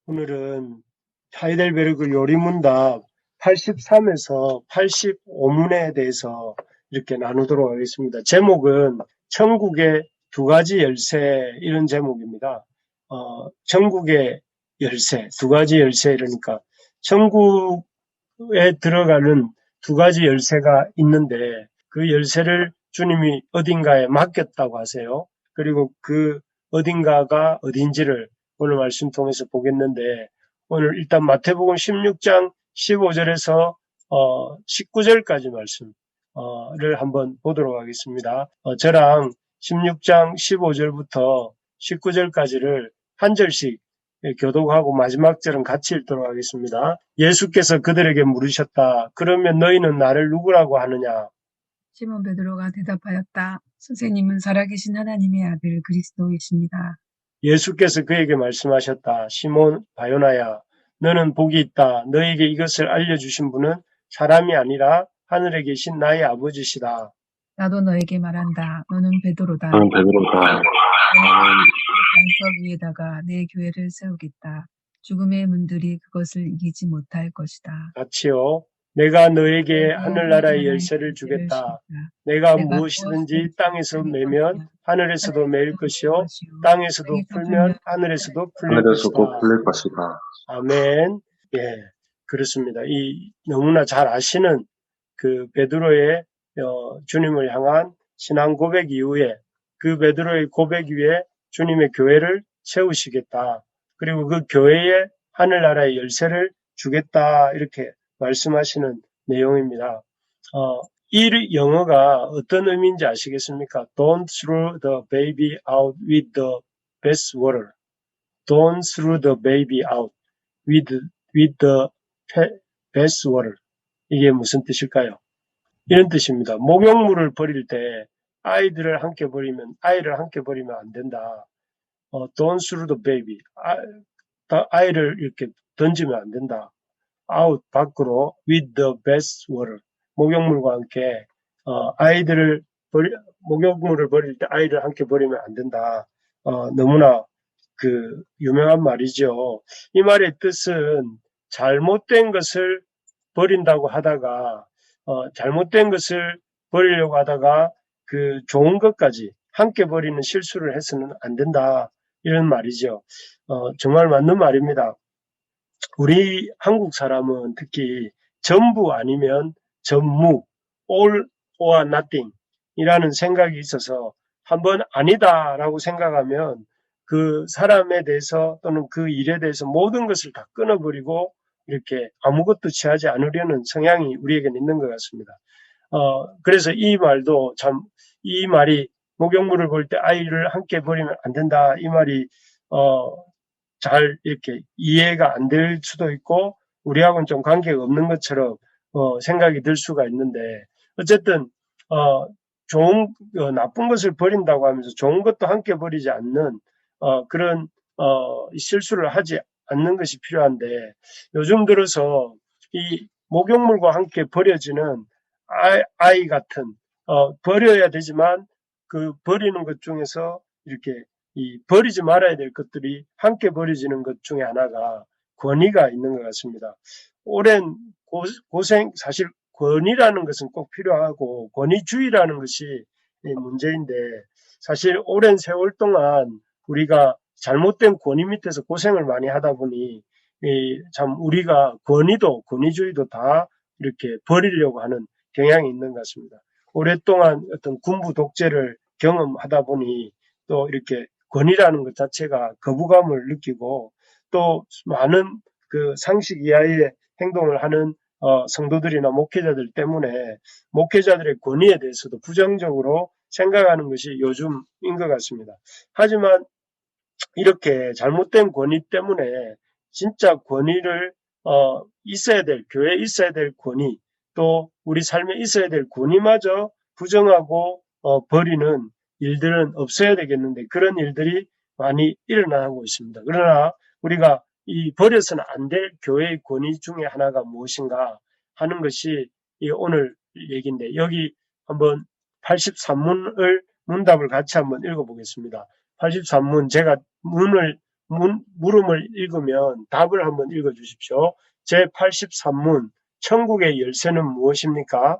오늘은 하이델베르그 요리문답 83에서 85문에 대해서 이렇게 나누도록 하겠습니다. 제목은 천국의 두 가지 열쇠, 이런 제목입니다. 천국의 열쇠, 두 가지 열쇠, 이러니까 천국에 들어가는 두 가지 열쇠가 있는데 그 열쇠를 주님이 어딘가에 맡겼다고 하세요. 그리고 그 어딘가가 어딘지를 오늘 말씀 통해서 보겠는데, 오늘 일단 마태복음 16장 15절에서 19절까지 말씀을 한번 보도록 하겠습니다. 저랑 16장 15절부터 19절까지를 한 절씩 교독하고 마지막 절은 같이 읽도록 하겠습니다. 예수께서 그들에게 물으셨다. 그러면 너희는 나를 누구라고 하느냐? 시몬 베드로가 대답하였다. 선생님은 살아계신 하나님의 아들 그리스도이십니다. 예수께서 그에게 말씀하셨다. 시몬 바요나야, 너는 복이 있다. 너에게 이것을 알려주신 분은 사람이 아니라 하늘에 계신 나의 아버지시다. 나도 너에게 말한다. 너는 베드로다. 너는 베드로다. 나는 반석 위에다가 내 교회를 세우겠다. 죽음의 문들이 그것을 이기지 못할 것이다. 같이요. 내가 너에게 하늘나라의 열쇠를 주겠다. 내가 무엇이든지 땅에서 매면 하늘에서도 매일 것이요, 땅에서도 풀면 하늘에서도 풀릴 것이다. 아멘. 예, 그렇습니다. 너무나 잘 아시는 그 베드로의 주님을 향한 신앙 고백 이후에 그 베드로의 고백 위에 주님의 교회를 세우시겠다. 그리고 그 교회에 하늘나라의 열쇠를 주겠다, 이렇게 말씀하시는 내용입니다. 이 영어가 어떤 의미인지 아시겠습니까? Don't throw the baby out with the bathwater. Don't throw the baby out with the bathwater. 이게 무슨 뜻일까요? 이런 뜻입니다. 목욕물을 버릴 때 아이를 함께 버리면 안 된다. Don't throw the baby. 아이를 이렇게 던지면 안 된다. out, 밖으로, with the bathwater. 목욕물과 함께 목욕물을 버릴 때 아이를 함께 버리면 안 된다. 너무나 유명한 말이죠. 이 말의 뜻은 잘못된 것을 버린다고 하다가, 잘못된 것을 버리려고 하다가 좋은 것까지 함께 버리는 실수를 해서는 안 된다. 이런 말이죠. 정말 맞는 말입니다. 우리 한국 사람은 특히 전부 아니면 전무, all or nothing 이라는 생각이 있어서 한번 아니다라고 생각하면 그 사람에 대해서 또는 그 일에 대해서 모든 것을 다 끊어버리고 이렇게 아무것도 취하지 않으려는 성향이 우리에게는 있는 것 같습니다. 그래서 이 말이 목욕물을 볼 때 아이를 함께 버리면 안 된다. 이 말이 잘 이렇게 이해가 안 될 수도 있고 우리하고는 좀 관계가 없는 것처럼 생각이 들 수가 있는데, 어쨌든 나쁜 것을 버린다고 하면서 좋은 것도 함께 버리지 않는 그런 실수를 하지 않는 것이 필요한데, 요즘 들어서 이 목욕물과 함께 버려지는 아이 같은 버려야 되지만 그 버리는 것 중에서 이렇게 버리지 말아야 될 것들이 함께 버려지는 것 중에 하나가 권위가 있는 것 같습니다. 오랜 고생, 사실 권위라는 것은 꼭 필요하고 권위주의라는 것이 문제인데, 사실 오랜 세월 동안 우리가 잘못된 권위 밑에서 고생을 많이 하다 보니 참 우리가 권위주의도 다 이렇게 버리려고 하는 경향이 있는 것 같습니다. 오랫동안 어떤 군부 독재를 경험하다 보니 또 이렇게 권위라는 것 자체가 거부감을 느끼고, 또 많은 그 상식 이하의 행동을 하는 성도들이나 목회자들 때문에 목회자들의 권위에 대해서도 부정적으로 생각하는 것이 요즘인 것 같습니다. 하지만 이렇게 잘못된 권위 때문에 진짜 권위를 교회에 있어야 될 권위, 또 우리 삶에 있어야 될 권위마저 부정하고 버리는 일들은 없어야 되겠는데, 그런 일들이 많이 일어나고 있습니다. 그러나 우리가 이 버려서는 안 될 교회의 권위 중에 하나가 무엇인가 하는 것이 오늘 얘기인데, 여기 한번 83문을 문답을 같이 한번 읽어보겠습니다. 83문, 제가 문을 물음을 읽으면 답을 한번 읽어 주십시오. 제83문 천국의 열쇠는 무엇입니까?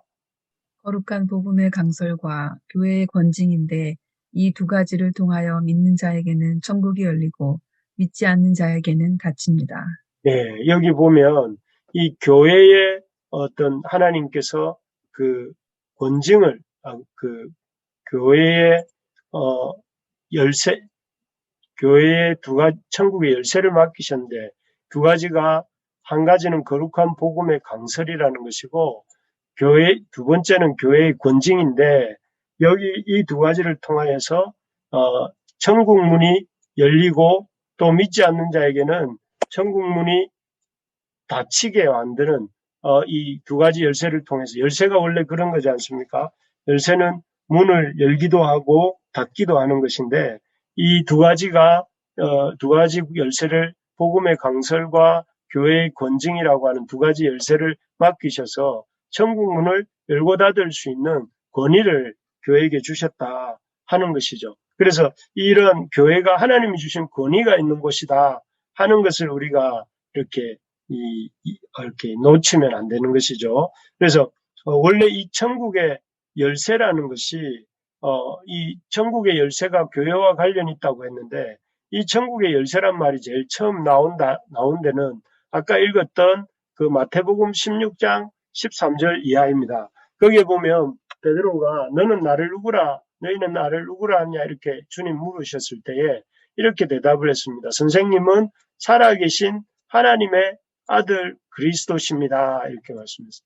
거룩한 복음의 강설과 교회의 권징인데 이 두 가지를 통하여 믿는 자에게는 천국이 열리고 믿지 않는 자에게는 닫힙니다. 네, 여기 보면 이 교회의 어떤 하나님께서 그 권징을 그 교회의 열쇠, 교회의 천국의 열쇠를 맡기셨는데 두 가지가 한 가지는 거룩한 복음의 강설이라는 것이고 두 번째는 교회의 권징인데 여기 이 두 가지를 통하여서 천국 문이 열리고 또 믿지 않는 자에게는 천국 문이 닫히게 만드는 이 두 가지 열쇠를 통해서 열쇠가 원래 그런 거지 않습니까? 열쇠는 문을 열기도 하고 닫기도 하는 것인데 이 두 가지가 두 가지 열쇠를 복음의 강설과 교회의 권징이라고 하는 두 가지 열쇠를 맡기셔서 천국 문을 열고 닫을 수 있는 권위를 교회에게 주셨다 하는 것이죠. 그래서 이런 교회가 하나님이 주신 권위가 있는 곳이다 하는 것을 우리가 이렇게 이렇게 놓치면 안 되는 것이죠. 그래서 원래 이 천국의 열쇠라는 것이 이 천국의 열쇠가 교회와 관련이 있다고 했는데 이 천국의 열쇠란 말이 제일 처음 나온 데는 아까 읽었던 그 마태복음 16장 13절 이하입니다. 거기에 보면 베드로가 너희는 나를 누구라 하냐 이렇게 주님 물으셨을 때에 이렇게 대답을 했습니다. 선생님은 살아계신 하나님의 아들 그리스도십니다. 이렇게 말씀했어요.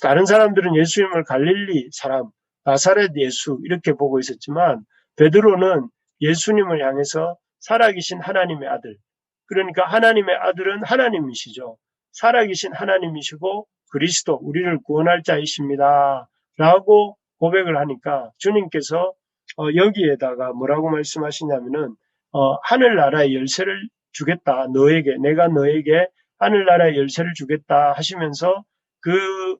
다른 사람들은 예수님을 갈릴리 사람, 나사렛 예수 이렇게 보고 있었지만 베드로는 예수님을 향해서 살아계신 하나님의 아들, 그러니까 하나님의 아들은 하나님이시죠. 살아계신 하나님이시고 그리스도, 우리를 구원할 자이십니다. 라고 고백을 하니까 주님께서 여기에다가 뭐라고 말씀하시냐면은 하늘나라의 열쇠를 주겠다. 내가 너에게 하늘나라의 열쇠를 주겠다 하시면서 그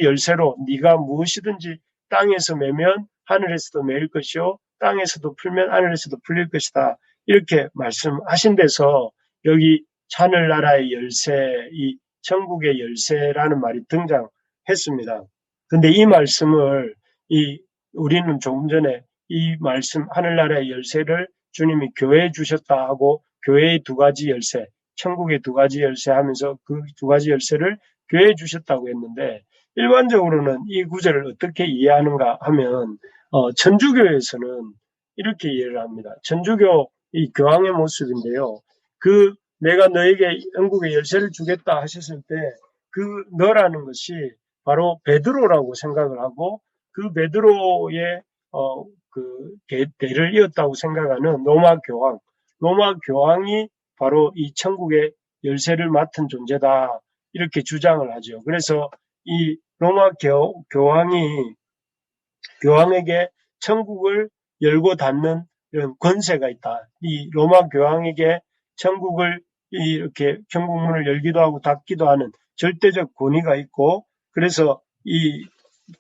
열쇠로 네가 무엇이든지 땅에서 매면 하늘에서도 매일 것이요 땅에서도 풀면 하늘에서도 풀릴 것이다. 이렇게 말씀하신 데서 여기 하늘나라의 열쇠, 이 천국의 열쇠라는 말이 등장했습니다. 근데 이 말씀을 우리는 조금 전에 이 말씀 하늘나라의 열쇠를 주님이 교회에 주셨다 하고 교회의 두 가지 열쇠, 천국의 두 가지 열쇠 하면서 그 두 가지 열쇠를 교회에 주셨다고 했는데 일반적으로는 이 구절을 어떻게 이해하는가 하면 천주교에서는 이렇게 이해를 합니다. 천주교 이 교황의 모습인데요. 내가 너에게 영국의 열쇠를 주겠다 하셨을 때 그 너라는 것이 바로 베드로라고 생각을 하고 그 베드로의 대를 이었다고 생각하는 로마 교황이 바로 이 천국의 열쇠를 맡은 존재다 이렇게 주장을 하죠. 그래서 이 로마 교황에게 천국을 열고 닫는 이런 권세가 있다. 이 로마 교황에게 천국을 이렇게 천국문을 열기도 하고 닫기도 하는 절대적 권위가 있고 그래서 이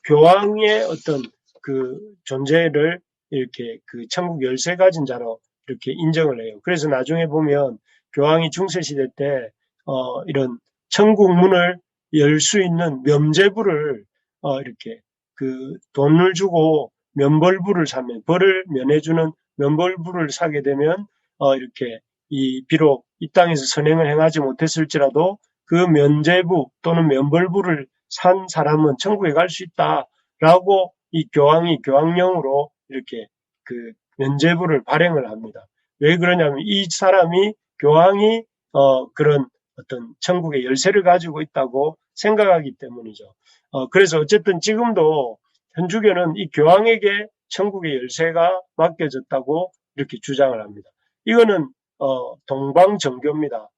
교황의 어떤 그 존재를 이렇게 그 천국 열쇠 가진 자로 이렇게 인정을 해요. 그래서 나중에 보면 교황이 중세시대 때 이런 천국 문을 열 수 있는 면죄부를 이렇게 그 돈을 주고 면벌부를 사면 벌을 면해주는 면벌부를 사게 되면 이렇게 비록 이 땅에서 선행을 행하지 못했을지라도 그 면죄부 또는 면벌부를 산 사람은 천국에 갈 수 있다라고 이 교황이 교황령으로 이렇게 그 면죄부를 발행을 합니다. 왜 그러냐면 이 사람이 교황이 그런 어떤 천국의 열쇠를 가지고 있다고 생각하기 때문이죠. 그래서 어쨌든 지금도 현주교는 이 교황에게 천국의 열쇠가 맡겨졌다고 이렇게 주장을 합니다. 이거는 동방정교입니다.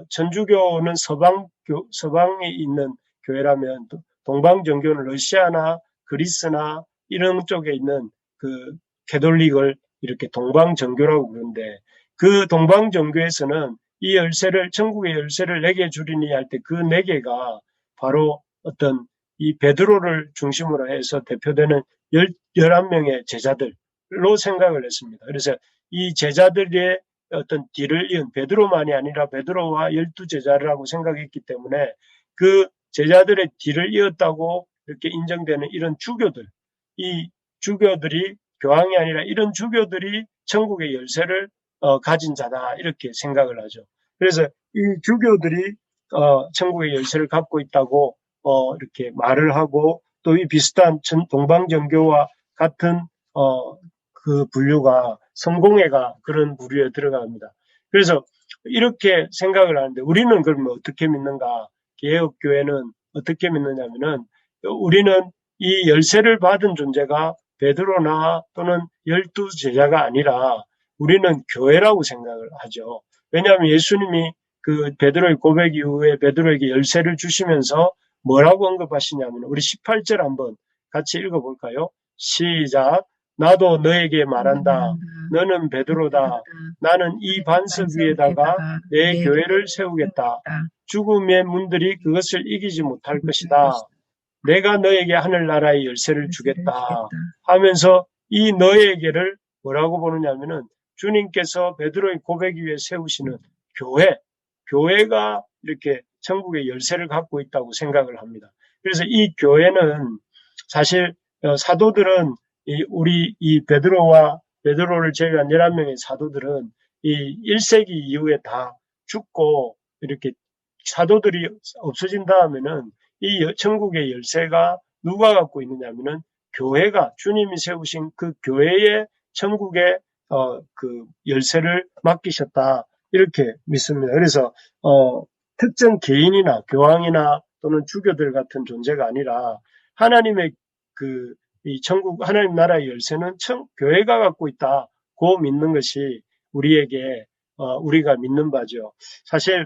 천주교는 서방에 있는 교회라면 동방정교는 러시아나 그리스나 이런 쪽에 있는 그 캐톨릭을 이렇게 동방정교라고 부르는데 그 동방정교에서는 이 열쇠를 천국의 열쇠를 내게 주리니 할 때 그 네 개가 바로 어떤 이 베드로를 중심으로 해서 대표되는 11명의 제자들로 생각을 했습니다. 그래서 이 제자들의 어떤 뒤를 이은 베드로만이 아니라 베드로와 12제자라고 생각했기 때문에 그 제자들의 뒤를 이었다고 이렇게 인정되는 이런 주교들, 이 주교들이 교황이 아니라 이런 주교들이 천국의 열쇠를 가진 자다 이렇게 생각을 하죠. 그래서 이 주교들이 천국의 열쇠를 갖고 있다고 이렇게 말을 하고 또 이 비슷한 동방정교와 같은 그 분류가 성공회가 그런 부류에 들어갑니다. 그래서 이렇게 생각을 하는데 우리는 그러면 어떻게 믿는가? 개혁교회는 어떻게 믿느냐면은 우리는 이 열쇠를 받은 존재가 베드로나 또는 12제자가 아니라 우리는 교회라고 생각을 하죠. 왜냐하면 예수님이 그 베드로의 고백 이후에 베드로에게 열쇠를 주시면서 뭐라고 언급하시냐면 우리 18절 한번 같이 읽어볼까요? 시작. 나도 너에게 말한다. 너는 베드로다. 나는 이 반석 위에다가 내 교회를 세우겠다. 죽음의 문들이 그것을 이기지 못할 것이다. 내가 너에게 하늘나라의 열쇠를 주겠다 하면서 이 너에게를 뭐라고 보느냐면은 주님께서 베드로의 고백 위에 세우시는 교회가 이렇게 천국의 열쇠를 갖고 있다고 생각을 합니다. 그래서 이 교회는 사실 사도들은 우리 이 베드로를 제외한 11명의 사도들은 이 1세기 이후에 다 죽고 이렇게 사도들이 없어진 다음에는 이 천국의 열쇠가 누가 갖고 있느냐면은 교회가 주님이 세우신 그 교회의 천국의 그 열쇠를 맡기셨다 이렇게 믿습니다. 그래서 특정 개인이나 교황이나 또는 주교들 같은 존재가 아니라 하나님의 이 천국 하나님 나라의 열쇠는 교회가 갖고 있다고 믿는 것이 우리에게 우리가 믿는 바죠. 사실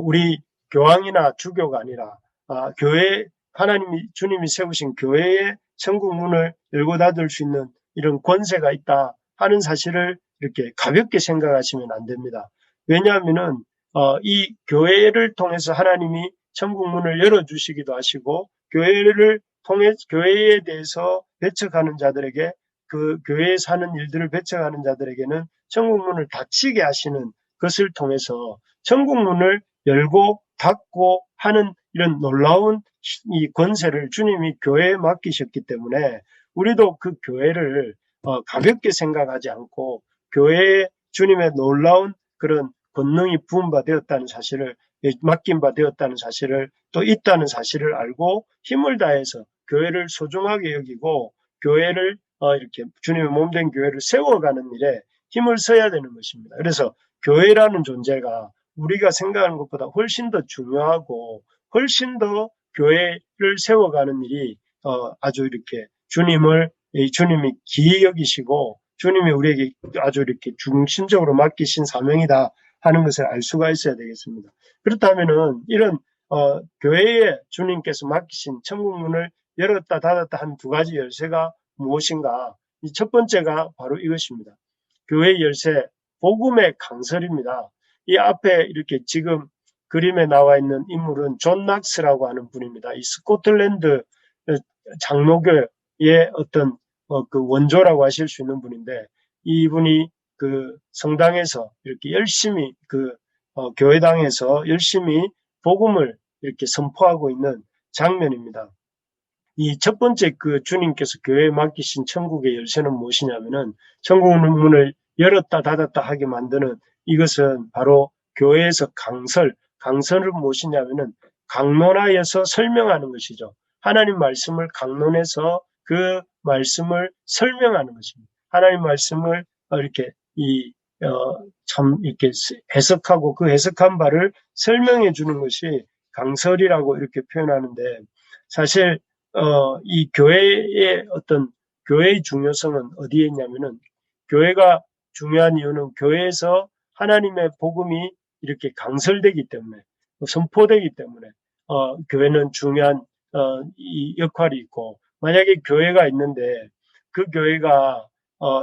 우리 교황이나 주교가 아니라 주님이 세우신 교회의 천국 문을 열고 닫을 수 있는 이런 권세가 있다 하는 사실을 이렇게 가볍게 생각하시면 안 됩니다. 왜냐하면은 이 교회를 통해서 하나님이 천국 문을 열어주시기도 하시고 교회를 통해 교회에 대해서 배척하는 자들에게 그 교회에 사는 일들을 배척하는 자들에게는 천국 문을 닫히게 하시는 것을 통해서 천국 문을 열고 닫고 하는 이런 놀라운 이 권세를 주님이 교회에 맡기셨기 때문에 우리도 그 교회를 가볍게 생각하지 않고 교회에 주님의 놀라운 그런 권능이 부은 바 되었다는 사실을 맡긴 바 되었다는 사실을 또 있다는 사실을 알고 힘을 다해서 교회를 소중하게 여기고 교회를 이렇게 주님의 몸된 교회를 세워가는 일에 힘을 써야 되는 것입니다. 그래서 교회라는 존재가 우리가 생각하는 것보다 훨씬 더 중요하고 훨씬 더 교회를 세워가는 일이 아주 이렇게 주님이 기이 여기시고 주님이 우리에게 아주 이렇게 중심적으로 맡기신 사명이다 하는 것을 알 수가 있어야 되겠습니다. 그렇다면은 이런 교회에 주님께서 맡기신 천국 문을 열었다 닫았다 한 두 가지 열쇠가 무엇인가? 이 첫 번째가 바로 이것입니다. 교회의 열쇠, 복음의 강설입니다. 이 앞에 이렇게 지금 그림에 나와 있는 인물은 존 낙스라고 하는 분입니다. 이 스코틀랜드 장로교의 어떤 그 원조라고 하실 수 있는 분인데 이분이 그 성당에서 이렇게 열심히 교회당에서 열심히 복음을 이렇게 선포하고 있는 장면입니다. 이 첫 번째 그 주님께서 교회에 맡기신 천국의 열쇠는 무엇이냐면은 천국 문을 열었다 닫았다 하게 만드는 이것은 바로 교회에서 강설은 무엇이냐면은 강론하여서 설명하는 것이죠. 하나님 말씀을 강론해서 그 말씀을 설명하는 것입니다. 하나님 말씀을 이렇게 참 이렇게 해석하고 그 해석한 바를 설명해 주는 것이 강설이라고 이렇게 표현하는데 사실 이 교회의 교회의 중요성은 어디에 있냐면은 교회가 중요한 이유는 교회에서 하나님의 복음이 이렇게 강설되기 때문에 선포되기 때문에 교회는 중요한 이 역할이 있고 만약에 교회가 있는데 그 교회가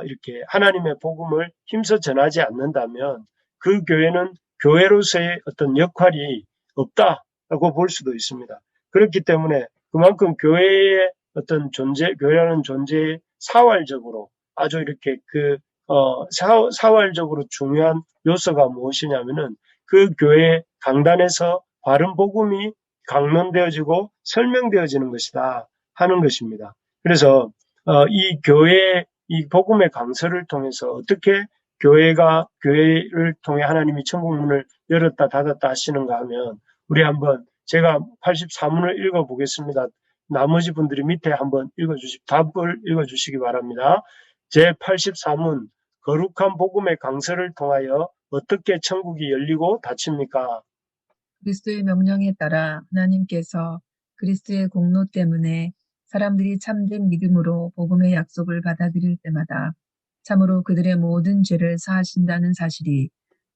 이렇게 하나님의 복음을 힘써 전하지 않는다면 그 교회는 교회로서의 어떤 역할이 없다라고 볼 수도 있습니다. 그렇기 때문에 그만큼 교회의 어떤 교회라는 존재의 사활적으로 아주 이렇게 사활적으로 중요한 요소가 무엇이냐면은 그 교회 강단에서 바른 복음이 강론되어지고 설명되어지는 것이다 하는 것입니다. 그래서 이 교회 이 복음의 강서를 통해서 어떻게 교회를 통해 하나님이 천국 문을 열었다 닫았다 하시는가 하면 우리 한번 제가 84문을 읽어보겠습니다. 나머지 분들이 밑에 한번 답을 읽어주시기 바랍니다. 제84문 거룩한 복음의 강서를 통하여 어떻게 천국이 열리고 닫힙니까? 그리스도의 명령에 따라 하나님께서 그리스도의 공로 때문에 사람들이 참된 믿음으로 복음의 약속을 받아들일 때마다 참으로 그들의 모든 죄를 사하신다는 사실이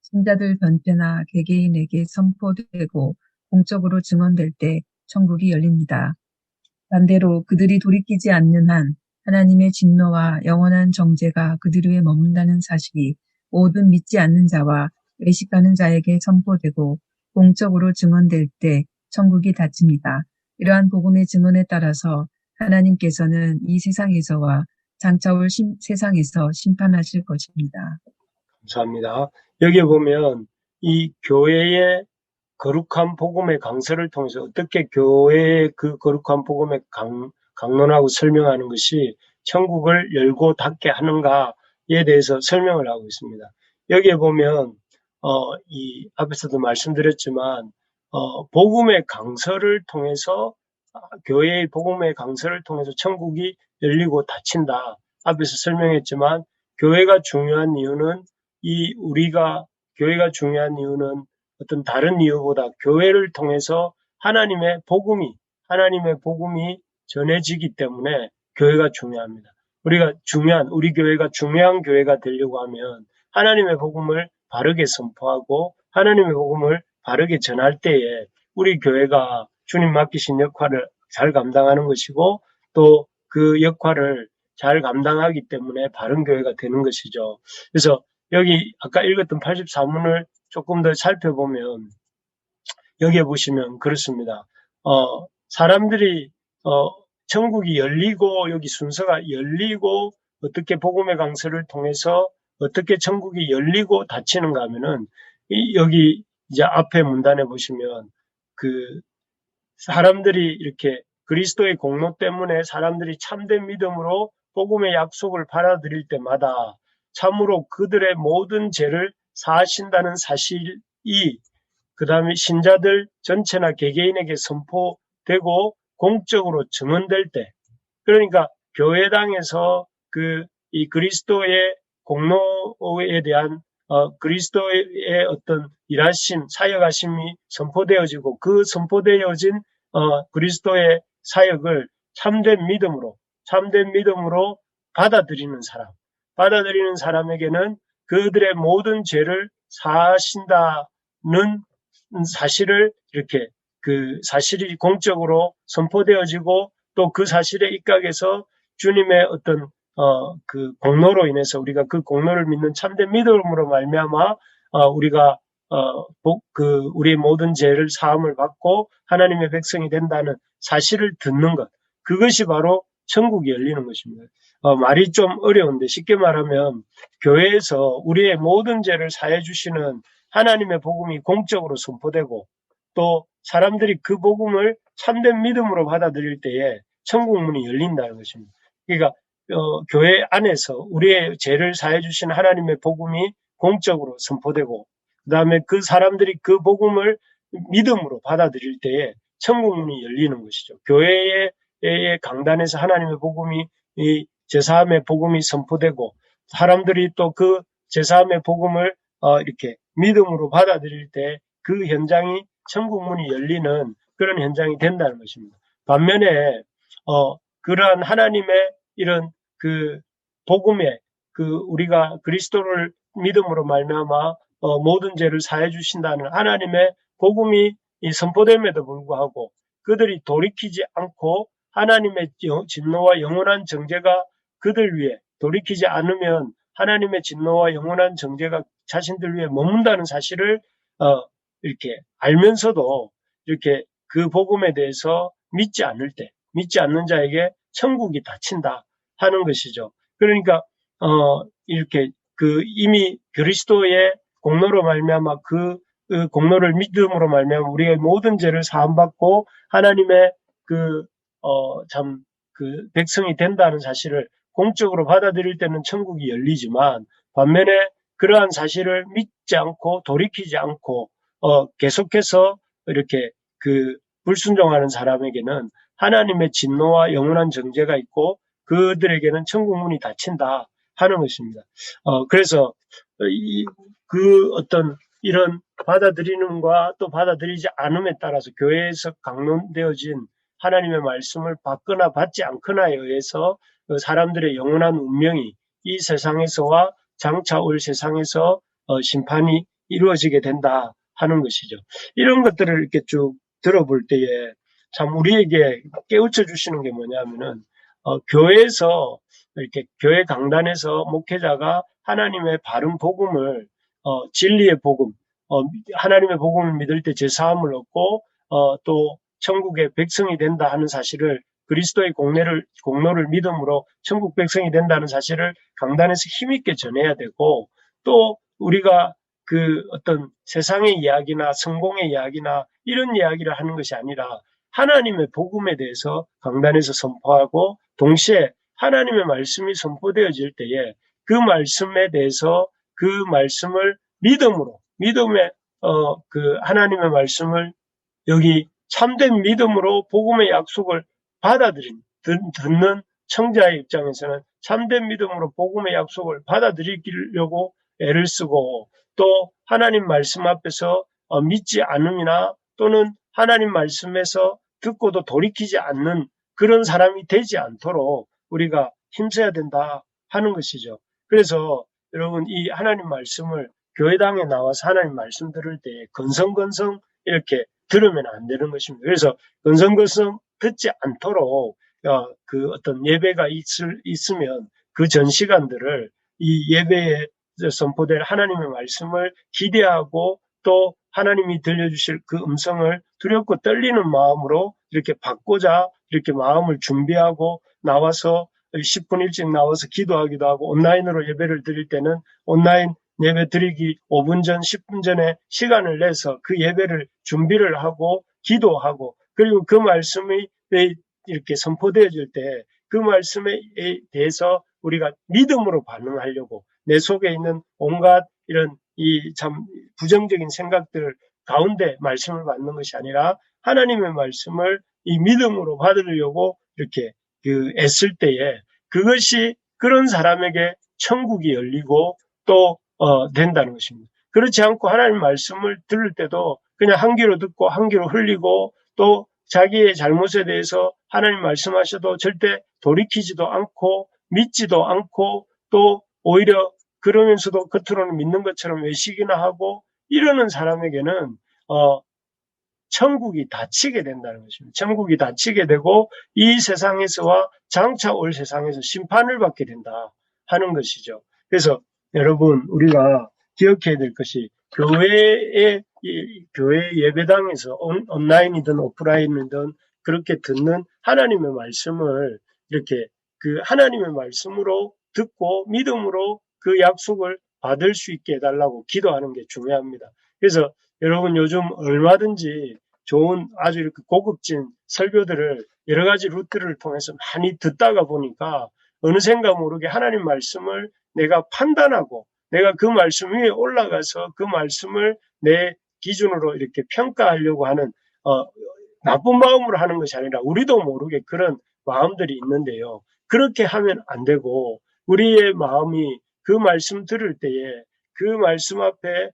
신자들 전체나 개개인에게 선포되고 공적으로 증언될 때 천국이 열립니다. 반대로 그들이 돌이키지 않는 한 하나님의 진노와 영원한 정죄가 그들 위에 머문다는 사실이 모든 믿지 않는 자와 외식하는 자에게 선포되고 공적으로 증언될 때 천국이 닫힙니다. 이러한 복음의 증언에 따라서 하나님께서는 이 세상에서와 장차올 세상에서 심판하실 것입니다. 감사합니다. 여기에 보면 이 교회의 거룩한 복음의 강서를 통해서 어떻게 교회의 그 거룩한 복음의 강론하고 설명하는 것이 천국을 열고 닫게 하는가에 대해서 설명을 하고 있습니다. 여기에 보면 이 앞에서도 말씀드렸지만 복음의 강서를 통해서 교회의 복음의 강서를 통해서 천국이 열리고 닫힌다. 앞에서 설명했지만 교회가 중요한 이유는 교회가 중요한 이유는 어떤 다른 이유보다 교회를 통해서 하나님의 복음이 전해지기 때문에 교회가 중요합니다. 우리 교회가 중요한 교회가 되려고 하면 하나님의 복음을 바르게 선포하고 하나님의 복음을 바르게 전할 때에 우리 교회가 주님 맡기신 역할을 잘 감당하는 것이고 또 그 역할을 잘 감당하기 때문에 바른 교회가 되는 것이죠. 그래서 여기 아까 읽었던 84문을 조금 더 살펴보면 여기에 보시면 그렇습니다. 사람들이 천국이 열리고 여기 순서가 열리고 어떻게 복음의 강서를 통해서 어떻게 천국이 열리고 닫히는가 하면은 여기 이제 앞에 문단에 보시면 그 사람들이 이렇게 그리스도의 공로 때문에 사람들이 참된 믿음으로 복음의 약속을 받아들일 때마다 참으로 그들의 모든 죄를 사하신다는 사실이 그 다음에 신자들 전체나 개개인에게 선포되고 공적으로 증언될 때 그러니까 교회당에서 이 그리스도의 공로에 대한 그리스도의 어떤 일하심, 사역하심이 선포되어지고 그 선포되어진 그리스도의 사역을 참된 믿음으로 받아들이는 사람에게는 그들의 모든 죄를 사하신다는 사실을 이렇게 그 사실이 공적으로 선포되어지고 또 그 사실에 입각해서 주님의 어떤 그 공로로 인해서 우리가 그 공로를 믿는 참된 믿음으로 말미암아 우리가 우리의 모든 죄를 사함을 받고 하나님의 백성이 된다는 사실을 듣는 것 그것이 바로 천국이 열리는 것입니다. 말이 좀 어려운데 쉽게 말하면 교회에서 우리의 모든 죄를 사해 주시는 하나님의 복음이 공적으로 선포되고 또 사람들이 그 복음을 참된 믿음으로 받아들일 때에 천국 문이 열린다는 것입니다. 그러니까 교회 안에서 우리의 죄를 사해 주시는 하나님의 복음이 공적으로 선포되고 그 다음에 그 사람들이 그 복음을 믿음으로 받아들일 때에 천국 문이 열리는 것이죠. 교회의 강단에서 하나님의 복음이 이 제사함의 복음이 선포되고 사람들이 또 그 제사함의 복음을 이렇게 믿음으로 받아들일 때 그 현장이 천국 문이 열리는 그런 현장이 된다는 것입니다. 반면에 그러한 하나님의 이런 그 복음에 우리가 그리스도를 믿음으로 말미암아 모든 죄를 사해 주신다는 하나님의 복음이 선포됨에도 불구하고 그들이 돌이키지 않고 하나님의 진노와 영원한 정죄가 그들 위에 돌이키지 않으면 하나님의 진노와 영원한 정죄가 자신들 위에 머문다는 사실을 이렇게 알면서도 이렇게 그 복음에 대해서 믿지 않는 자에게 천국이 닫힌다 하는 것이죠. 그러니까 이렇게 이미 그리스도의 공로로 말미암아 그 공로를 믿음으로 말미암아 우리의 모든 죄를 사함받고 하나님의 백성이 된다는 사실을 공적으로 받아들일 때는 천국이 열리지만, 반면에 그러한 사실을 믿지 않고 돌이키지 않고 계속해서 이렇게 불순종하는 사람에게는 하나님의 진노와 영원한 정죄가 있고 그들에게는 천국 문이 닫힌다 하는 것입니다. 그래서 어떤 이런 받아들이는과 또 받아들이지 않음에 따라서 교회에서 강론되어진 하나님의 말씀을 받거나 받지 않거나에 의해서 사람들의 영원한 운명이 이 세상에서와 장차 올 세상에서 심판이 이루어지게 된다 하는 것이죠. 이런 것들을 이렇게 쭉 들어볼 때에 참 우리에게 깨우쳐 주시는 게 뭐냐면은 교회에서 이렇게 교회 강단에서 목회자가 하나님의 바른 복음을 진리의 복음, 하나님의 복음을 믿을 때 제사함을 얻고 또 천국의 백성이 된다 하는 사실을, 그리스도의 공로를 믿음으로 천국 백성이 된다는 사실을 강단에서 힘있게 전해야 되고, 또 우리가 어떤 세상의 이야기나 성공의 이야기나 이런 이야기를 하는 것이 아니라 하나님의 복음에 대해서 강단에서 선포하고, 동시에 하나님의 말씀이 선포되어질 때에 그 말씀에 대해서 그 말씀을 믿음의 하나님의 말씀을 여기 참된 믿음으로 복음의 약속을 듣는 청자의 입장에서는 참된 믿음으로 복음의 약속을 받아들이려고 애를 쓰고, 또 하나님 말씀 앞에서 믿지 않음이나 또는 하나님 말씀에서 듣고도 돌이키지 않는 그런 사람이 되지 않도록 우리가 힘써야 된다 하는 것이죠. 그래서 여러분, 이 하나님 말씀을 교회당에 나와서 하나님 말씀 들을 때 건성건성 이렇게 들으면 안 되는 것입니다. 그래서 건성건성 듣지 않도록 어떤 예배가 있으면 그 전 시간들을 이 예배에 선포될 하나님의 말씀을 기대하고, 또 하나님이 들려주실 그 음성을 두렵고 떨리는 마음으로 이렇게 받고자 이렇게 마음을 준비하고 나와서 10분 일찍 나와서 기도하기도 하고, 온라인으로 예배를 드릴 때는 온라인 예배 드리기 5분 전, 10분 전에 시간을 내서 그 예배를 준비를 하고 기도하고, 그리고 그 말씀이 이렇게 선포되어질 때 그 말씀에 대해서 우리가 믿음으로 반응하려고, 내 속에 있는 온갖 이런 참 부정적인 생각들 가운데 말씀을 받는 것이 아니라 하나님의 말씀을 이 믿음으로 받으려고 이렇게 애쓸 때에 그것이 그런 사람에게 천국이 열리고 또 된다는 것입니다. 그렇지 않고 하나님 말씀을 들을 때도 그냥 한 귀로 듣고 한 귀로 흘리고, 또 자기의 잘못에 대해서 하나님 말씀하셔도 절대 돌이키지도 않고 믿지도 않고, 또 오히려 그러면서도 겉으로는 믿는 것처럼 외식이나 하고 이러는 사람에게는 천국이 닫히게 된다는 것입니다. 천국이 닫히게 되고 이 세상에서와 장차 올 세상에서 심판을 받게 된다 하는 것이죠. 그래서 여러분, 우리가 기억해야 될 것이 교회 예배당에서 온라인이든 오프라인이든 그렇게 듣는 하나님의 말씀을 이렇게 하나님의 말씀으로 듣고 믿음으로 그 약속을 받을 수 있게 해달라고 기도하는 게 중요합니다. 그래서 여러분, 요즘 얼마든지 좋은 아주 이렇게 고급진 설교들을 여러 가지 루트를 통해서 많이 듣다가 보니까 어느샌가 모르게 하나님 말씀을 내가 판단하고, 내가 그 말씀 위에 올라가서 그 말씀을 내 기준으로 이렇게 평가하려고 하는 나쁜 마음으로 하는 것이 아니라 우리도 모르게 그런 마음들이 있는데요. 그렇게 하면 안 되고, 우리의 마음이 그 말씀 들을 때에 그 말씀 앞에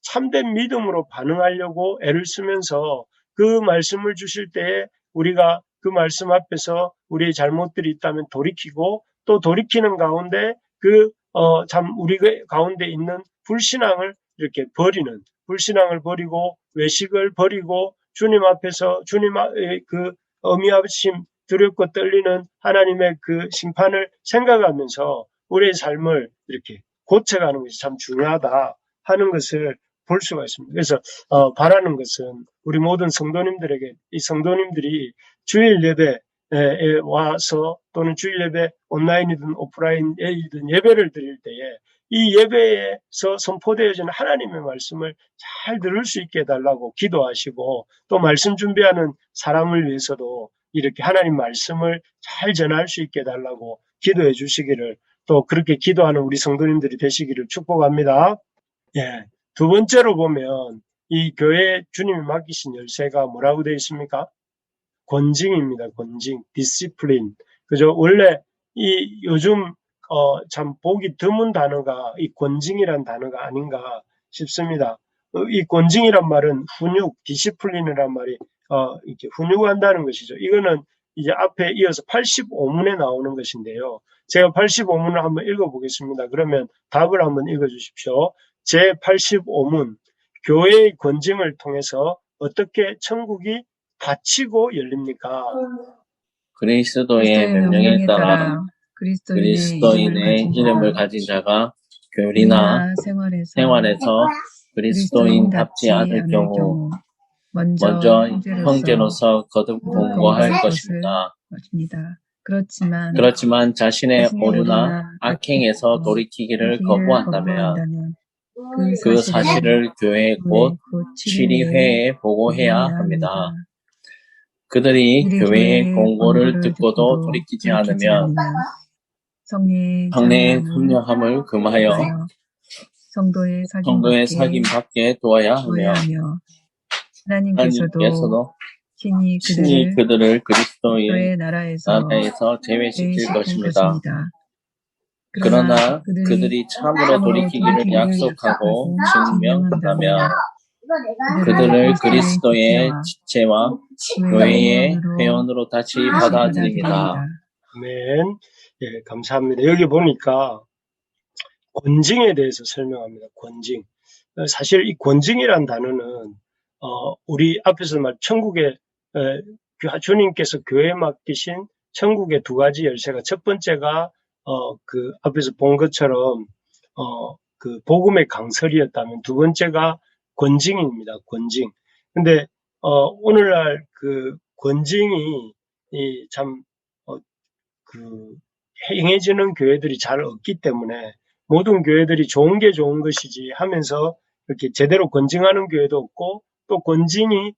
참된 믿음으로 반응하려고 애를 쓰면서 그 말씀을 주실 때에 우리가 그 말씀 앞에서 우리의 잘못들이 있다면 돌이키고, 또 돌이키는 가운데 우리 가운데 있는 불신앙을 이렇게 버리는, 불신앙을 버리고 외식을 버리고 주님 앞에서 주님의 어미하심 두렵고 떨리는 하나님의 그 심판을 생각하면서 우리의 삶을 이렇게 고쳐가는 것이 참 중요하다 하는 것을 볼 수가 있습니다. 그래서 바라는 것은 우리 모든 성도님들에게, 이 성도님들이 주일 예배에 와서 또는 주일 예배 온라인이든 오프라인이든 예배를 드릴 때에 이 예배에서 선포되어지는 하나님의 말씀을 잘 들을 수 있게 해달라고 기도하시고 또 말씀 준비하는 사람을 위해서도 이렇게 하나님 말씀을 잘 전할 수 있게 해달라고 기도해 주시기를 또 그렇게 기도하는 우리 성도님들이 되시기를 축복합니다. 예. 두 번째로 보면 이 교회 주님이 맡기신 열쇠가 뭐라고 되어 있습니까? 권징입니다. 권징, 디시플린. 그죠? 원래 이 요즘 참 보기 드문 단어가 이 권징이란 단어가 아닌가 싶습니다. 이 권징이란 말은 훈육, 디시플린이란 말이 이렇게 훈육한다는 것이죠. 이거는 이제 앞에 이어서 85문에 나오는 것인데요. 제가 85문을 한번 읽어보겠습니다. 그러면 답을 한번 읽어주십시오. 제 85문, 교회의 권징을 통해서 어떻게 천국이 닫히고 열립니까? 그리스도의 명령에 따라 그리스도인의 이름을 가진 자가 교리나 생활에서 그리스도인답지 않을 경우 먼저 형제로서 거듭 공고할 것입니다. 그렇지만 자신의 오류나 악행에서 돌이키기를 거부한다면 그 사실을 교회 곧 치리회에 보고해야 합니다. 그들이 교회의 공고를 듣고도 돌이키지 않으면 성례의 훈련함을 금하여 성도의 사귐 받게 도와야 하며 하나님께서도 친히 그들을 그리스도의 나라에서 제외시킬 것입니다. 그러나 그들이 참으로 돌이키기를 약속하고 증명한다면 그들을 그리스도의 지체와 교회의 회원으로 다시 받아들입니다. 아멘. 예, 감사합니다. 여기 보니까 권징에 대해서 설명합니다. 권징. 사실 이 권징이란 단어는 우리 앞에서 말 천국의 주님께서 교회에 맡기신 천국의 두 가지 열쇠가 첫 번째가 그 앞에서 본 것처럼 그 복음의 강설이었다면 두 번째가 권징입니다. 권징. 근데 오늘날 그 권징이 참 그 행해지는 교회들이 잘 없기 때문에 모든 교회들이 좋은 게 좋은 것이지 하면서 이렇게 제대로 권징하는 교회도 없고 또 권징이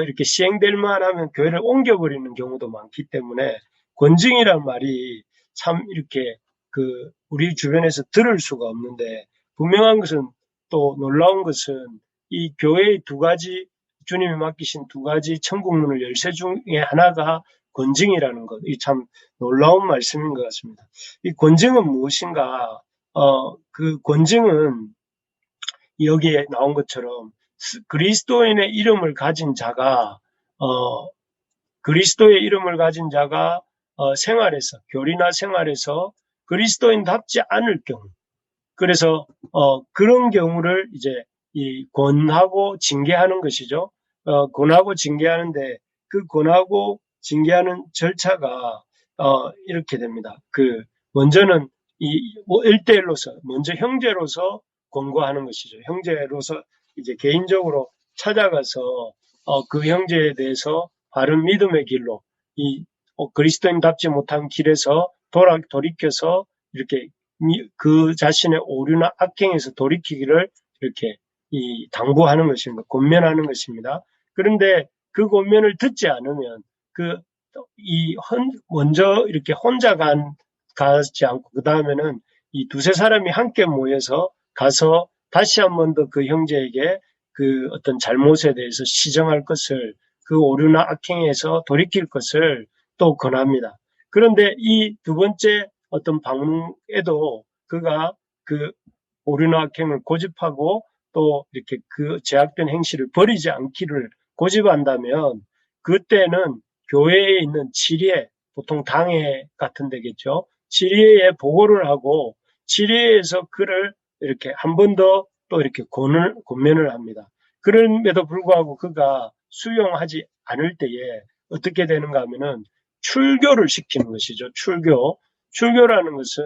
이렇게 시행될 만하면 교회를 옮겨버리는 경우도 많기 때문에 권징이란 말이 참 이렇게 그 우리 주변에서 들을 수가 없는데 분명한 것은 또 놀라운 것은 이 교회의 두 가지 주님이 맡기신 두 가지 천국문을 열쇠 중에 하나가 권징이라는 것. 이 참 놀라운 말씀인 것 같습니다. 이 권징은 무엇인가? 그 권징은 여기에 나온 것처럼 그리스도인의 이름을 가진 자가 그리스도의 이름을 가진 자가 생활에서 교리나 생활에서 그리스도인답지 않을 경우 그래서 그런 경우를 이제 이 권하고 징계하는 것이죠. 권하고 징계하는데 그 권하고 징계하는 절차가 이렇게 됩니다. 그 먼저는 이 1대1로서 먼저 형제로서 권고하는 것이죠. 형제로서 이제 개인적으로 찾아가서 그 형제에 대해서 바른 믿음의 길로 이 그리스도인답지 못한 길에서 돌이켜서 이렇게 그 자신의 오류나 악행에서 돌이키기를 이렇게 당부하는 것입니다. 권면하는 것입니다. 그런데 그 권면을 듣지 않으면 먼저 이렇게 혼자 가지 않고 그 다음에는 이 두세 사람이 함께 모여서 가서 다시 한 번 더 그 형제에게 그 어떤 잘못에 대해서 시정할 것을 그 오류나 악행에서 돌이킬 것을 또 권합니다. 그런데 이 두 번째 어떤 방문에도 그가 그 오류나 악행을 고집하고 또 이렇게 그 제약된 행실을 버리지 않기를 고집한다면 그때는 교회에 있는 치리회, 보통 당회 같은 데겠죠. 치리회에 보고를 하고 치리회에서 그를 이렇게 한 번 더 또 이렇게 권면을 합니다. 그럼에도 불구하고 그가 수용하지 않을 때에 어떻게 되는가 하면은 출교를 시키는 것이죠. 출교라는 것은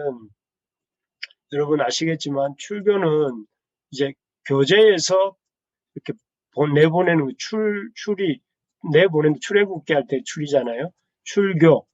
여러분 아시겠지만 출교는 이제 교제에서 이렇게 내보내는 출애굽기 할 때 출이잖아요. 출교,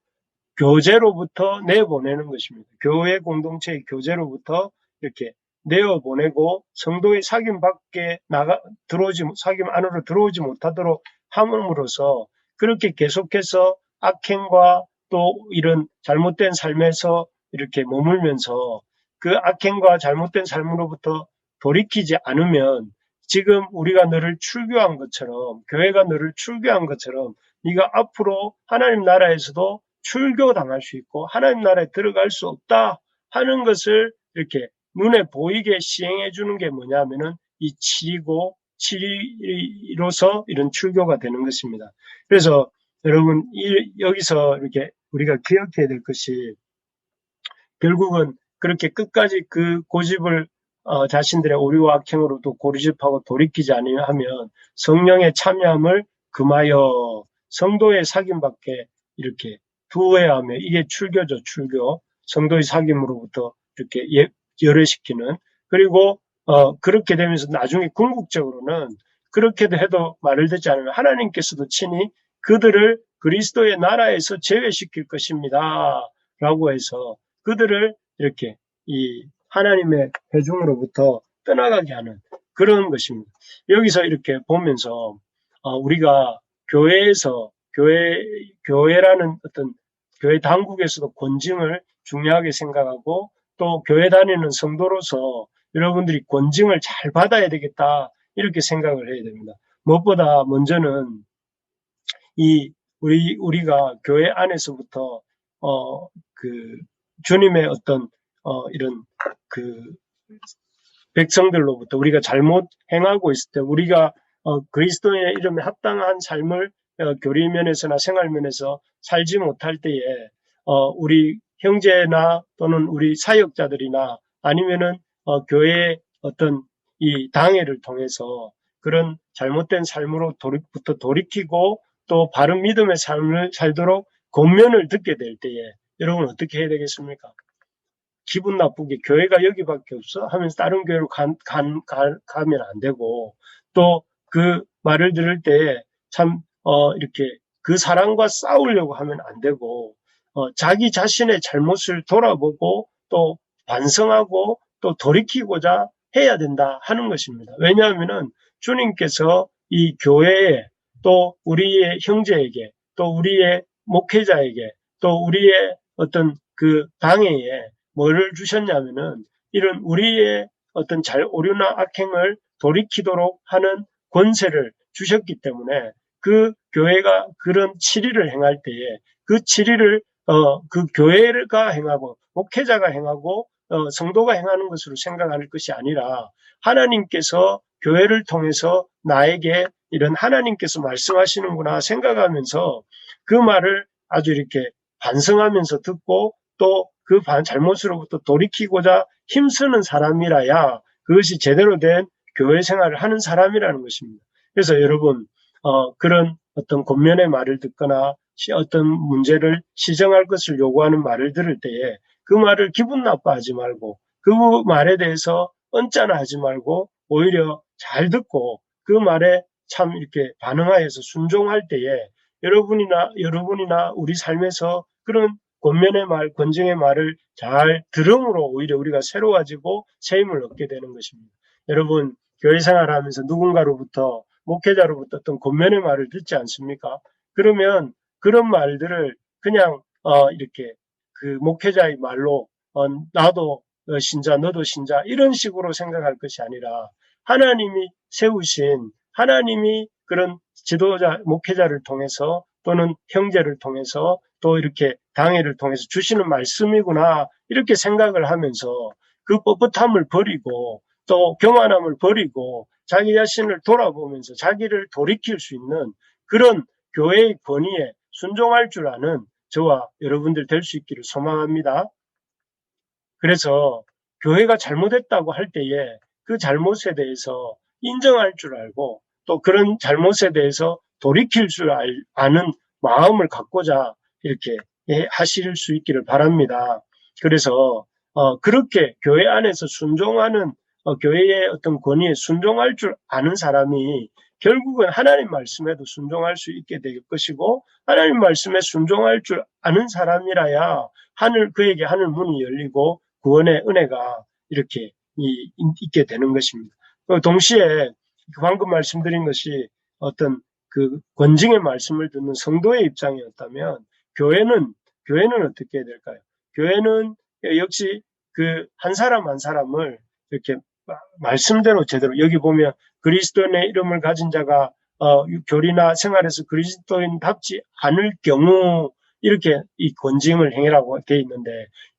교제로부터 내보내는 것입니다. 교회 공동체의 교제로부터 이렇게 내어 보내고 성도의 사귐 밖에 사귐 안으로 들어오지 못하도록 함으로써 그렇게 계속해서 악행과 또 이런 잘못된 삶에서 이렇게 머물면서 그 악행과 잘못된 삶으로부터 돌이키지 않으면 지금 우리가 너를 출교한 것처럼, 교회가 너를 출교한 것처럼 네가 앞으로 하나님 나라에서도 출교당할 수 있고 하나님 나라에 들어갈 수 없다 하는 것을 이렇게 눈에 보이게 시행해 주는 게 뭐냐면은 이 치리로서 이런 출교가 되는 것입니다. 그래서 여러분 여기서 이렇게 우리가 기억해야 될 것이 결국은 그렇게 끝까지 그 고집을 자신들의 오류와 악행으로도 고집하고 돌이키지 않으면 성령의 참여함을 금하여 성도의 사귐밖에 이렇게 두어야 하며 이게 출교죠, 출교. 성도의 사귐으로부터 이렇게 열애시키는. 그리고 그렇게 되면서 나중에 궁극적으로는 그렇게도 해도 말을 듣지 않으면 하나님께서도 친히 그들을 그리스도의 나라에서 제외시킬 것입니다. 라고 해서 그들을 이렇게 이 하나님의 회중으로부터 떠나가게 하는 그런 것입니다. 여기서 이렇게 보면서 우리가 교회에서 교회라는 어떤 교회 당국에서도 권징을 중요하게 생각하고 또 교회 다니는 성도로서 여러분들이 권징을 잘 받아야 되겠다 이렇게 생각을 해야 됩니다. 무엇보다 먼저는 우리가 교회 안에서부터 그 주님의 어떤 이런 그 백성들로부터 우리가 잘못 행하고 있을 때 우리가 그리스도의 이름에 합당한 삶을 교리면에서나 생활면에서 살지 못할 때에 우리 형제나 또는 우리 사역자들이나 아니면은 교회의 어떤 이 당회를 통해서 그런 잘못된 삶으로부터 돌이키고 또 바른 믿음의 삶을 살도록 권면을 듣게 될 때에 여러분 어떻게 해야 되겠습니까? 기분 나쁘게 교회가 여기밖에 없어 하면서 다른 교회로 가면 안 되고 또 그 말을 들을 때 참 이렇게 그 사람과 싸우려고 하면 안 되고 자기 자신의 잘못을 돌아보고 또 반성하고 또 돌이키고자 해야 된다 하는 것입니다. 왜냐하면은 주님께서 이 교회에 또 우리의 형제에게 또 우리의 목회자에게 또 우리의 어떤 그 당회에 뭐를 주셨냐면은 이런 우리의 어떤 오류나 악행을 돌이키도록 하는 권세를 주셨기 때문에 그 교회가 그런 치리를 행할 때에 그 치리를 그 교회가 행하고 목회자가 행하고 성도가 행하는 것으로 생각할 것이 아니라 하나님께서 교회를 통해서 나에게 이런 하나님께서 말씀하시는구나 생각하면서 그 말을 아주 이렇게 반성하면서 듣고 또 그 잘못으로부터 돌이키고자 힘쓰는 사람이라야 그것이 제대로 된 교회 생활을 하는 사람이라는 것입니다. 그래서 여러분 그런 어떤 권면의 말을 듣거나 어떤 문제를 시정할 것을 요구하는 말을 들을 때에 그 말을 기분 나빠하지 말고 그 말에 대해서 언짢아하지 말고 오히려 잘 듣고 그 말에 참 이렇게 반응하여서 순종할 때에 여러분이나 우리 삶에서 그런 권면의 말, 권징의 말을 잘 들음으로 오히려 우리가 새로워지고 새 힘을 얻게 되는 것입니다. 여러분 교회 생활하면서 누군가로부터 목회자로부터 어떤 권면의 말을 듣지 않습니까? 그러면 그런 말들을 그냥 이렇게 그 목회자의 말로 나도 신자, 너도 신자 이런 식으로 생각할 것이 아니라 하나님이 세우신 하나님이 그런 지도자, 목회자를 통해서 또는 형제를 통해서 또 이렇게 당회를 통해서 주시는 말씀이구나 이렇게 생각을 하면서 그 뻣뻣함을 버리고 또 교만함을 버리고 자기 자신을 돌아보면서 자기를 돌이킬 수 있는 그런 교회의 권위에 순종할 줄 아는 저와 여러분들 될 수 있기를 소망합니다. 그래서 교회가 잘못했다고 할 때에 그 잘못에 대해서 인정할 줄 알고 또 그런 잘못에 대해서 돌이킬 줄 아는 마음을 갖고자 이렇게 하실 수 있기를 바랍니다. 그래서 그렇게 교회 안에서 순종하는 교회의 어떤 권위에 순종할 줄 아는 사람이 결국은 하나님 말씀에도 순종할 수 있게 될 것이고 하나님 말씀에 순종할 줄 아는 사람이라야 그에게 하늘 문이 열리고 구원의 은혜가 이렇게 있게 되는 것입니다. 동시에 방금 말씀드린 것이 어떤 그 권징의 말씀을 듣는 성도의 입장이었다면 교회는 어떻게 해야 될까요? 교회는 역시 그 한 사람 한 사람을 이렇게 말씀대로 제대로, 여기 보면 그리스도인의 이름을 가진 자가 교리나 생활에서 그리스도인답지 않을 경우 이렇게 이 권징을 행해라고 되어 있는데,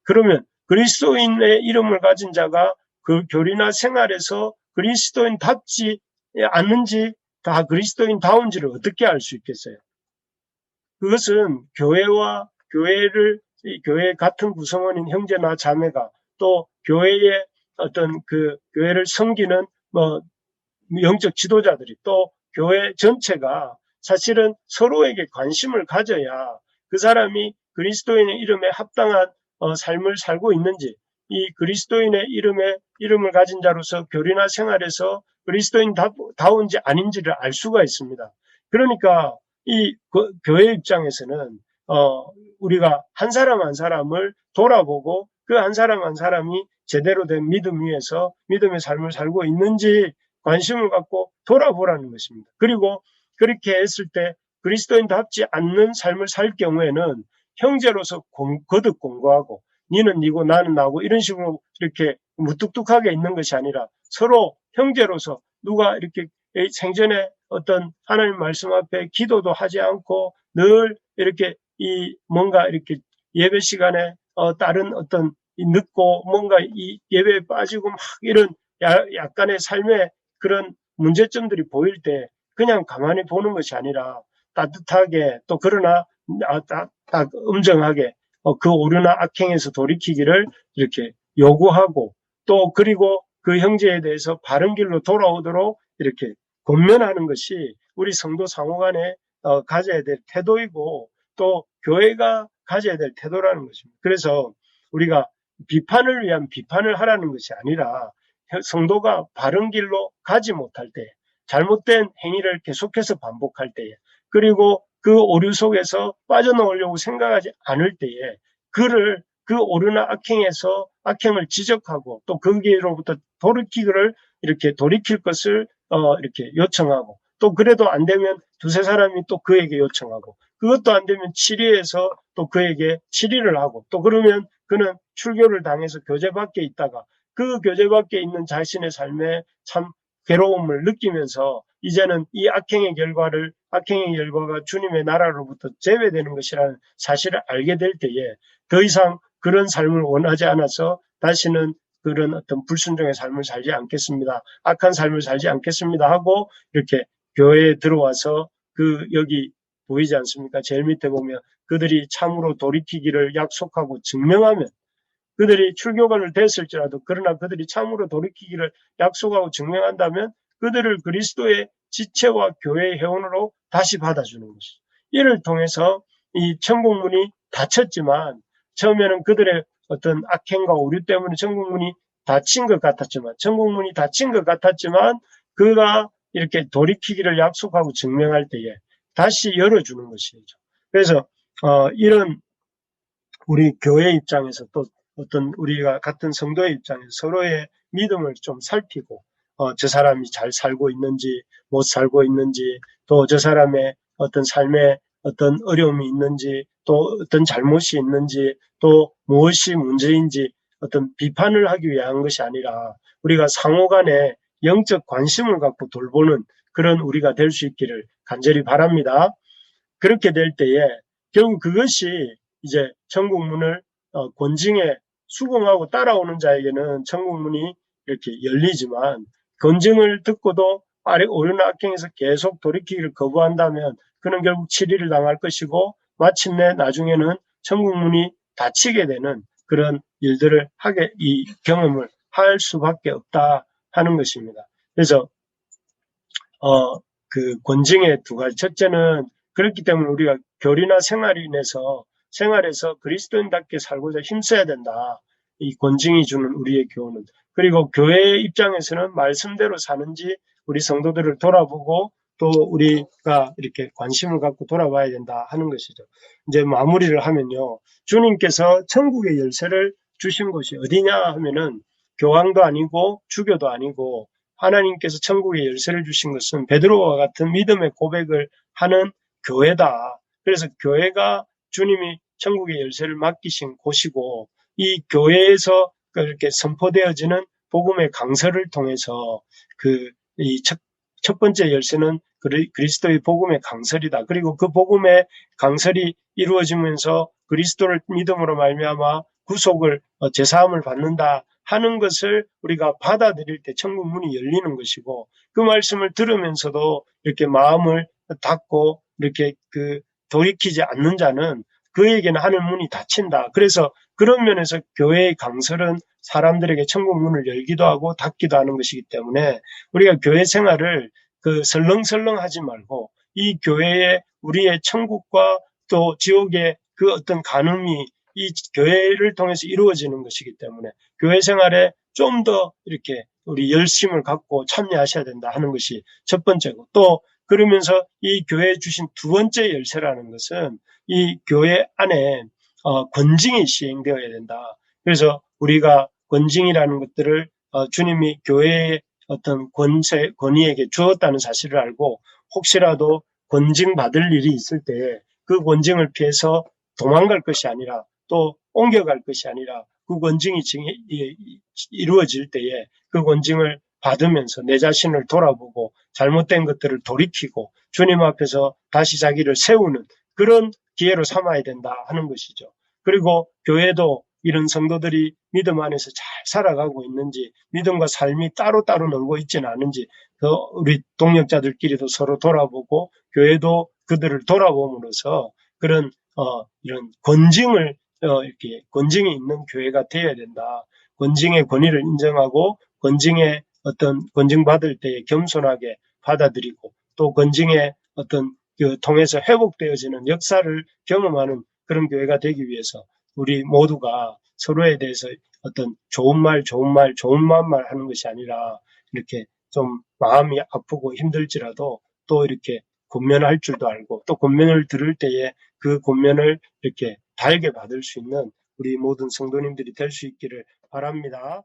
그러면 그리스도인의 이름을 가진 자가 그 교리나 생활에서 그리스도인답지 않는지, 다 그리스도인다운지를 어떻게 알 수 있겠어요? 그것은 교회와 교회 같은 구성원인 형제나 자매가, 또 교회의 어떤 그 교회를 섬기는 영적 지도자들이, 또 교회 전체가 사실은 서로에게 관심을 가져야 그 사람이 그리스도인의 이름에 합당한 삶을 살고 있는지, 이 그리스도인의 이름을 가진 자로서 교리나 생활에서 그리스도인다운지 아닌지를 알 수가 있습니다. 그러니까 이 교회 입장에서는 우리가 한 사람 한 사람을 돌아보고 그 한 사람 한 사람이 제대로 된 믿음 위에서 믿음의 삶을 살고 있는지 관심을 갖고 돌아보라는 것입니다. 그리고 그렇게 했을 때 그리스도인답지 않는 삶을 살 경우에는 형제로서 거듭 공고하고, 니는 니고 나는 나고 이런 식으로 이렇게 무뚝뚝하게 있는 것이 아니라 서로 형제로서 누가 이렇게 생전에 어떤 하나님 말씀 앞에 기도도 하지 않고 늘 이렇게 뭔가 이렇게 예배 시간에 다른 어떤 늦고 뭔가 이 예배에 빠지고 막 이런 약간의 삶의 그런 문제점들이 보일 때 그냥 가만히 보는 것이 아니라 따뜻하게, 또 그러나 엄정하게 그 오류나 악행에서 돌이키기를 이렇게 요구하고, 또 그리고 그 형제에 대해서 바른 길로 돌아오도록 이렇게 권면하는 것이 우리 성도 상호간에 가져야 될 태도이고, 또 교회가 가져야 될 태도라는 것입니다. 그래서 우리가 비판을 위한 비판을 하라는 것이 아니라 성도가 바른 길로 가지 못할 때, 잘못된 행위를 계속해서 반복할 때에, 그리고 그 오류 속에서 빠져나오려고 생각하지 않을 때에 그를 그 오류나 악행을 지적하고, 또 거기로부터 돌이킬 것을 이렇게 요청하고, 또 그래도 안 되면 두세 사람이 또 그에게 요청하고, 그것도 안 되면 치리해서 또 그에게 치리를 하고, 또 그러면 그는 출교를 당해서 교제 밖에 있다가 그 교제 밖에 있는 자신의 삶에 참 괴로움을 느끼면서 이제는 이 악행의 결과가 주님의 나라로부터 제외되는 것이라는 사실을 알게 될 때에 더 이상 그런 삶을 원하지 않아서 다시는 그런 어떤 불순종의 삶을 살지 않겠습니다, 악한 삶을 살지 않겠습니다 하고 이렇게 교회에 들어와서 여기 보이지 않습니까? 제일 밑에 보면 그들이 참으로 돌이키기를 약속하고 증명하면, 그들이 출교관을 됐을지라도 그러나 그들이 참으로 돌이키기를 약속하고 증명한다면 그들을 그리스도의 지체와 교회의 회원으로 다시 받아주는 것이죠. 이를 통해서 이 천국문이 닫혔지만, 처음에는 그들의 어떤 악행과 오류 때문에 천국문이 닫힌 것 같았지만 그가 이렇게 돌이키기를 약속하고 증명할 때에 다시 열어주는 것이죠. 그래서 이런 우리 교회 입장에서, 또 어떤 우리가 같은 성도의 입장에서 서로의 믿음을 좀 살피고 저 사람이 잘 살고 있는지 못 살고 있는지, 또 저 사람의 어떤 삶에 어떤 어려움이 있는지, 또 어떤 잘못이 있는지, 또 무엇이 문제인지 어떤 비판을 하기 위한 것이 아니라 우리가 상호간에 영적 관심을 갖고 돌보는 그런 우리가 될 수 있기를 간절히 바랍니다. 그렇게 될 때에 결국 그것이 이제 천국문을 권징에 수긍하고 따라오는 자에게는 천국문이 이렇게 열리지만, 권징을 듣고도 오류나 악행에서 계속 돌이키기를 거부한다면 그는 결국 치리를 당할 것이고, 마침내 나중에는 천국문이 닫히게 되는 그런 일들을 이 경험을 할 수밖에 없다 하는 것입니다. 그래서 그 권징의 두 가지, 첫째는 그렇기 때문에 우리가 교리나 생활에서 그리스도인답게 살고자 힘써야 된다, 이 권징이 주는 우리의 교훈은. 그리고 교회의 입장에서는 말씀대로 사는지 우리 성도들을 돌아보고 또 우리가 이렇게 관심을 갖고 돌아봐야 된다 하는 것이죠. 이제 마무리를 하면요, 주님께서 천국의 열쇠를 주신 곳이 어디냐 하면은 교황도 아니고 주교도 아니고 하나님께서 천국의 열쇠를 주신 것은 베드로와 같은 믿음의 고백을 하는 교회다. 그래서 교회가 주님이 천국의 열쇠를 맡기신 곳이고 이 교회에서 그렇게 선포되어지는 복음의 강설을 통해서 이 첫 번째 열쇠는 그리스도의 복음의 강설이다. 그리고 그 복음의 강설이 이루어지면서 그리스도를 믿음으로 말미암아 구속을 제사함을 받는다 하는 것을 우리가 받아들일 때 천국 문이 열리는 것이고 그 말씀을 들으면서도 이렇게 마음을 닫고 이렇게 돌이키지 않는 자는 그에게는 하늘 문이 닫힌다. 그래서 그런 면에서 교회의 강설은 사람들에게 천국 문을 열기도 하고 닫기도 하는 것이기 때문에 우리가 교회 생활을 설렁설렁 하지 말고 이 교회에 우리의 천국과 또 지옥의 그 어떤 간음이 이 교회를 통해서 이루어지는 것이기 때문에 교회 생활에 좀 더 이렇게 우리 열심을 갖고 참여하셔야 된다 하는 것이 첫 번째고 또 그러면서 이 교회에 주신 두 번째 열쇠라는 것은 이 교회 안에 권징이 시행되어야 된다. 그래서 우리가 권징이라는 것들을 주님이 교회의 어떤 권위에게 주었다는 사실을 알고 혹시라도 권징 받을 일이 있을 때 그 권징을 피해서 도망갈 것이 아니라 또 옮겨갈 것이 아니라 그 권징이 이루어질 때에 그 권징을 받으면서 내 자신을 돌아보고 잘못된 것들을 돌이키고 주님 앞에서 다시 자기를 세우는 그런 기회로 삼아야 된다 하는 것이죠. 그리고 교회도 이런 성도들이 믿음 안에서 잘 살아가고 있는지 믿음과 삶이 따로따로 놀고 있지는 않은지 우리 동역자들끼리도 서로 돌아보고 교회도 그들을 돌아봄으로써 그런 이런 권징을 이렇게 권징이 있는 교회가 되어야 된다. 권징의 권위를 인정하고 권징의 어떤 권징 받을 때에 겸손하게 받아들이고 또 권징의 어떤 통해서 회복되어지는 역사를 경험하는 그런 교회가 되기 위해서 우리 모두가 서로에 대해서 어떤 좋은 말 하는 것이 아니라 이렇게 좀 마음이 아프고 힘들지라도 또 이렇게 권면할 줄도 알고 또 권면을 들을 때에 그 권면을 이렇게 달게 받을 수 있는 우리 모든 성도님들이 될 수 있기를 바랍니다.